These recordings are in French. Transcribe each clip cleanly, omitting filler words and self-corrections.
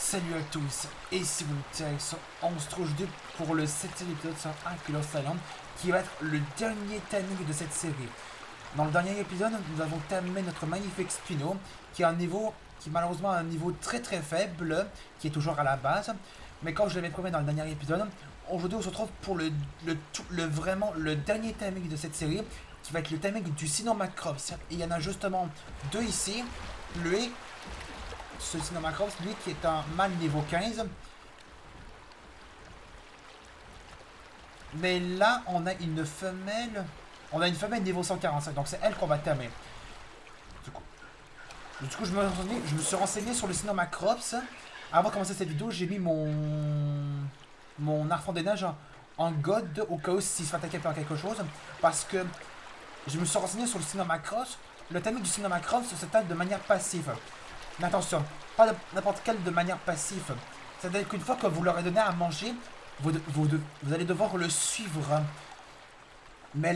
Salut à tous, et ici vous on se trouve aujourd'hui pour le 7ème épisode sur Ankylos Island, qui va être le dernier timing de cette série. Dans le dernier épisode, nous avons terminé notre magnifique Spino, qui est un niveau, qui malheureusement a un niveau très très faible, qui est toujours à la base. Mais comme je l'avais promis dans le dernier épisode, aujourd'hui on se retrouve pour vraiment le dernier timing de cette série, qui va être le timing du Sinomacrops. Et il y en a justement deux ici, lui, ce Sinomacrops, lui qui est un mâle niveau 15. Mais là, on a une femelle. On a une femelle niveau 145, donc c'est elle qu'on va tamer. Du coup, je me suis renseigné sur le Sinomacrops. Avant de commencer cette vidéo, j'ai mis mon Arfan des Neiges en God au cas où s'il se fait attaquer par quelque chose. Parce que je me suis renseigné sur le Sinomacrops. Le timing du Sinomacrops se tape de manière passive. Mais attention, pas n'importe quelle de manière passive. C'est-à-dire qu'une fois que vous leur avez donné à manger, vous allez devoir le suivre. Mais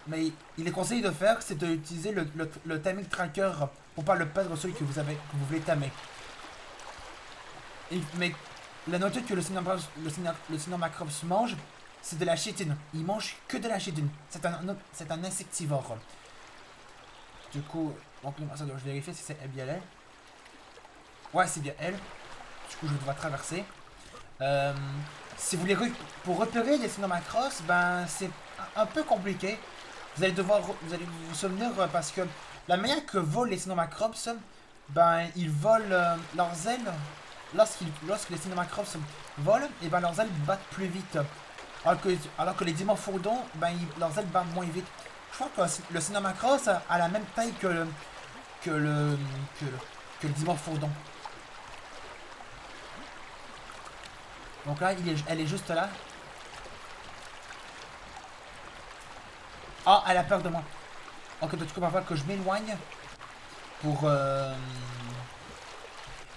mais il est conseillé de faire, c'est d'utiliser le timing tracker pour pas le perdre celui que vous voulez tamer. Mais la nourriture que le Sinomacrops mange, c'est de la chétine. Il mange que de la chétine. C'est un insectivore. Du coup, donc, je vais vérifier si c'est bien elle. Ouais, c'est bien elle. Du coup, je dois traverser. Si vous voulez pour repérer les Sinomacrops, ben c'est un peu compliqué. Vous allez vous souvenir parce que la manière que volent les Sinomacrops, ben ils volent leurs ailes. Lorsque les Sinomacrops volent, et ben leurs ailes battent plus vite. Alors que les Dimorphodons, ben leurs ailes battent moins vite. Je crois que le Sinomacrops a la même taille que le Dimorphodon. Donc là, elle est juste là. Ah, elle a peur de moi. Ok, du coup, il va falloir que je m'éloigne pour...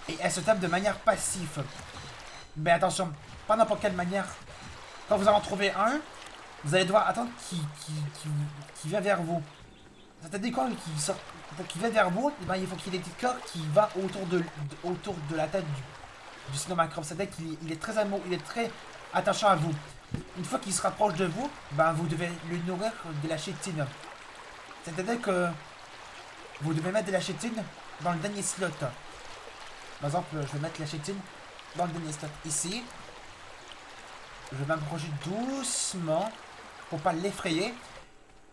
Et elle se tape de manière passive. Mais attention, pas n'importe quelle manière. Quand vous en trouvez un, vous allez devoir attendre qu'il vienne vers vous. C'est-à-dire quoi pour qu'il vienne vers vous, et ben, il faut qu'il y ait des petits corps qui va autour de la tête du Sinomacrops. C'est-à-dire qu'il est très amoureux, il est très attachant à vous. Une fois qu'il se rapproche de vous, ben vous devez lui nourrir de la chétine. C'est-à-dire que vous devez mettre de la chétine dans le dernier slot. Par exemple, je vais mettre la chétine dans le dernier slot ici. Je vais m'approcher doucement pour pas l'effrayer.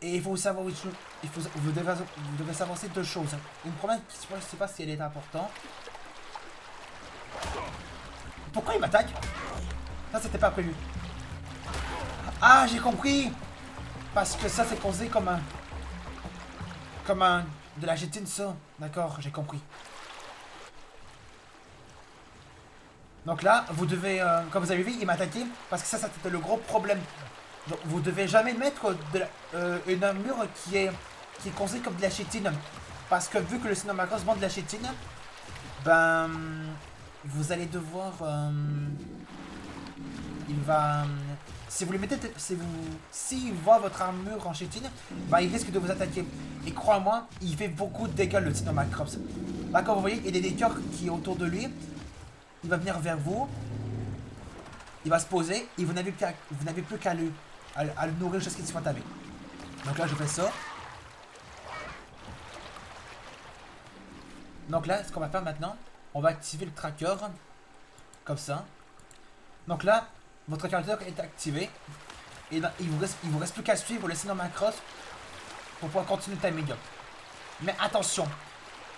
Et il faut savoir, vous devez savoir ces deux choses. Une première, je ne sais pas si elle est importante. Pourquoi il m'attaque? Ça, c'était pas prévu. Ah, j'ai compris. Parce que ça, c'est causé comme un... de la gétine, ça. D'accord, j'ai compris. Donc là, vous devez... comme vous avez vu, il m'a attaqué. Parce que ça, c'était le gros problème. Donc, vous devez jamais mettre une armure qui est causée comme de la chétine. Parce que vu que le Sinomacrops vend de la chétine, ben... vous allez devoir... il va... si vous lui mettez... s'il voit votre armure en chétine, bah il risque de vous attaquer. Et crois-moi, il fait beaucoup de dégâts le Sinomacrops. Là, comme vous voyez, il y a des cœurs qui est autour de lui. Il va venir vers vous. Il va se poser. Et vous n'avez plus qu'à le nourrir jusqu'à ce qu'il soit tamé. Donc là, je fais ça. Donc là, ce qu'on va faire maintenant, on va activer le tracker. Comme ça. Donc là, votre tracker est activé. Et ben, il vous reste plus qu'à suivre le Sinomacrops pour pouvoir continuer le timing. Mais attention,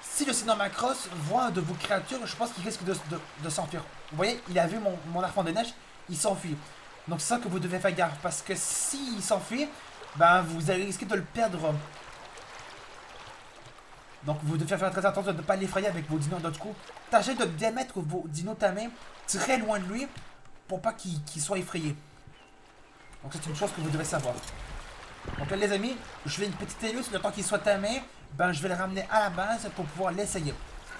si le Sinomacrops voit de vos créatures, je pense qu'il risque de s'enfuir. Vous voyez, il a vu mon Arfan des Neiges, il s'enfuit. Donc c'est ça que vous devez faire gaffe, parce que s'il s'enfuit, ben vous allez risquer de le perdre. Donc vous devez faire très attention de ne pas l'effrayer avec vos dinos. D'autre coup, tâchez de bien mettre vos dinos tamés très loin de lui pour pas qu'il soit effrayé. Donc c'est une chose que vous devez savoir. Donc là les amis, je fais une petite élus, le temps qu'il soit tamé, ben je vais le ramener à la base pour pouvoir l'essayer.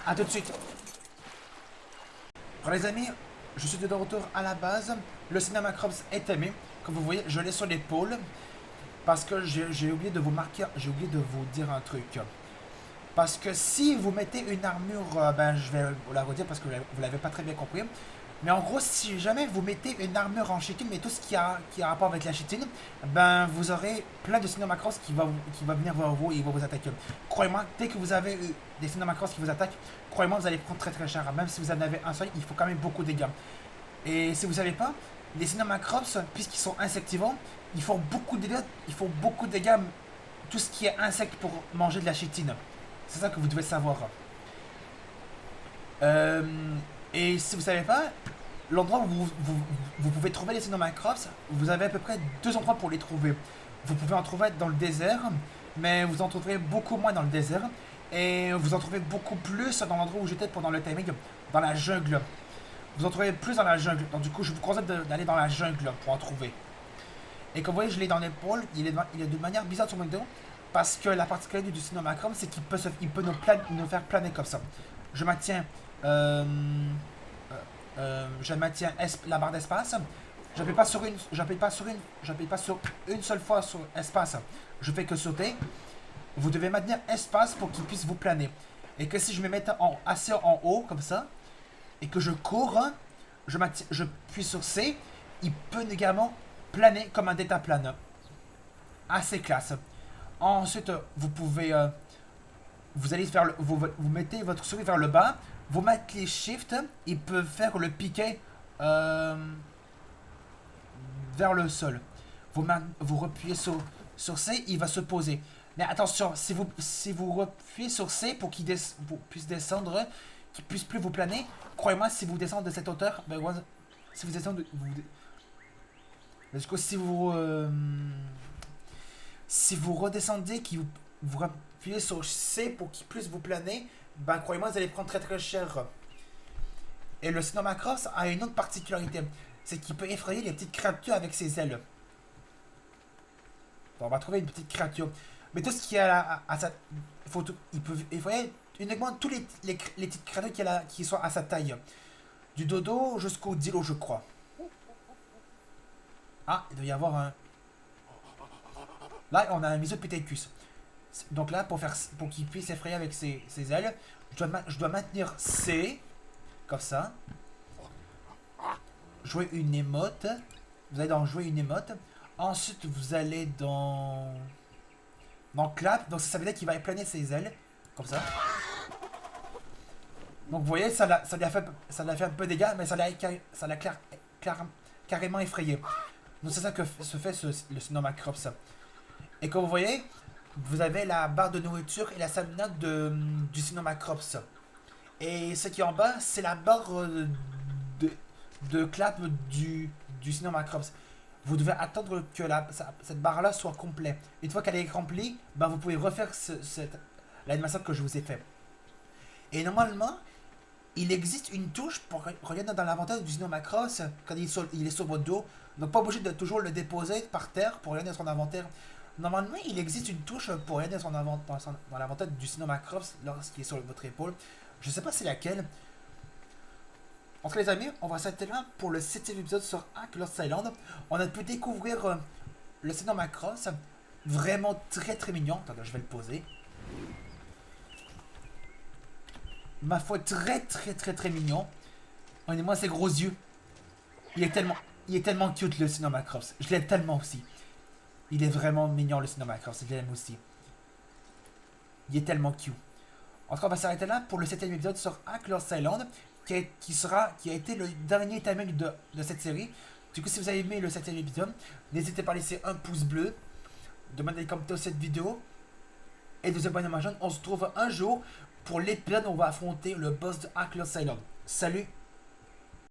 A tout de suite. Alors les amis, je suis de retour à la base. Le Sinomacrops est tamé. Comme vous voyez, je l'ai sur l'épaule. Parce que j'ai oublié de vous marquer, j'ai oublié de vous dire un truc. Parce que si vous mettez une armure, ben je vais vous la redire parce que vous l'avez pas très bien compris. Mais en gros, si jamais vous mettez une armure en chitine, mais tout ce qui a rapport avec la chitine, ben vous aurez plein de Cinemacross qui va venir vers vous et ils vont vous attaquer. Croyez-moi, dès que vous avez des Cinemacross qui vous attaquent, croyez-moi, vous allez prendre très très cher. Même si vous en avez un seul, il faut quand même beaucoup de dégâts. Et si vous savez pas, les Cinemacrops, puisqu'ils sont insectivores, ils font beaucoup de dégâts, tout ce qui est insecte pour manger de la chitine. C'est ça que vous devez savoir. Euh, et si vous savez pas, l'endroit où vous pouvez trouver les Cinemacrops, vous avez à peu près 2 endroits pour les trouver. Vous pouvez en trouver dans le désert, mais vous en trouverez beaucoup moins dans le désert. Et vous en trouvez beaucoup plus dans l'endroit où j'étais pendant le timing, dans la jungle. Vous en trouvez plus dans la jungle. Donc du coup, je vous conseille d'aller dans la jungle pour en trouver. Et comme vous voyez, je l'ai dans l'épaule. Il est de manière bizarre sur mon dos. Parce que la particularité du Cinemacrom, c'est qu'il peut nous faire planer comme ça. Je maintiens, la barre d'espace. J'appuie pas sur une seule fois sur espace. Je fais que sauter. Vous devez maintenir espace pour qu'il puisse vous planer. Et que si je me mets assez en haut, comme ça, et que je cours, je puis sur C, il peut également planer comme un deltaplane. Assez classe. Ensuite, vous pouvez, vous allez vers vous mettez votre souris vers le bas, vous mettez les shifts, il peut faire le piqué vers le sol. Vous repuyez sur C, il va se poser. Mais attention, si vous repuyez sur C pour qu'il puisse descendre, qu'il puisse plus vous planer, croyez-moi, si vous descendez de cette hauteur, ben, si vous descendez, du coup, si vous redescendez, vous appuyez sur C pour qu'il puisse vous planer, ben croyez-moi, vous allez prendre très très cher. Et le Cinemacross a une autre particularité, c'est qu'il peut effrayer les petites créatures avec ses ailes. Bon, on va trouver une petite créature. Mais tout ce qui est à sa... il peut effrayer uniquement tous les petites créatures qui sont à sa taille. Du dodo jusqu'au dilo, je crois. Ah, il doit y avoir un... Là, on a un Misopithecus. Donc là, pour qu'il puisse effrayer avec ses ailes, je dois maintenir C, comme ça. Jouer une émote. Vous allez dans jouer une émote. Ensuite, vous allez dans clap. Donc ça veut dire qu'il va planer ses ailes, comme ça. Donc vous voyez, ça lui a fait un peu de dégâts, mais ça l'a carrément effrayé. Donc c'est ça que se fait le Cinemacrops. Et comme vous voyez, vous avez la barre de nourriture et la stamina du Cinemacrops. Et ce qui est en bas, c'est la barre de clap du Cinemacrops. Vous devez attendre que cette barre-là soit complète. Une fois qu'elle est remplie, ben vous pouvez refaire l'animation que je vous ai fait. Et normalement, il existe une touche pour regarder dans l'inventaire du Cinemacross quand il est sur votre dos. Donc pas obligé de toujours le déposer par terre pour regarder son inventaire. Normalement, il existe une touche pour regarder dans l'inventaire du Cinemacross lorsqu'il est sur votre épaule. Je sais pas c'est laquelle. En tout cas les amis, on va s'arrêter là pour le 7ème épisode sur Hack Lost Island. On a pu découvrir le Cinemacross. Vraiment très très mignon. Attendez, je vais le poser. Ma foi, très très très très mignon. Regardez-moi ses gros yeux. Il est tellement cute le Cinemacross. Je l'aime tellement aussi. Il est vraiment mignon le Cinemacross. Je l'aime aussi. Il est tellement cute. En tout cas, on va s'arrêter là pour le 7ème épisode sur Hack Lost Island, qui a été le dernier timing de cette série. Du coup, si vous avez aimé le 7ème épisode, n'hésitez pas à laisser un pouce bleu, demandez des commentaires sur cette vidéo, et de vous abonner à ma chaîne. On se retrouve un jour pour l'épisode où on va affronter le boss de Hack Lost Island. Salut!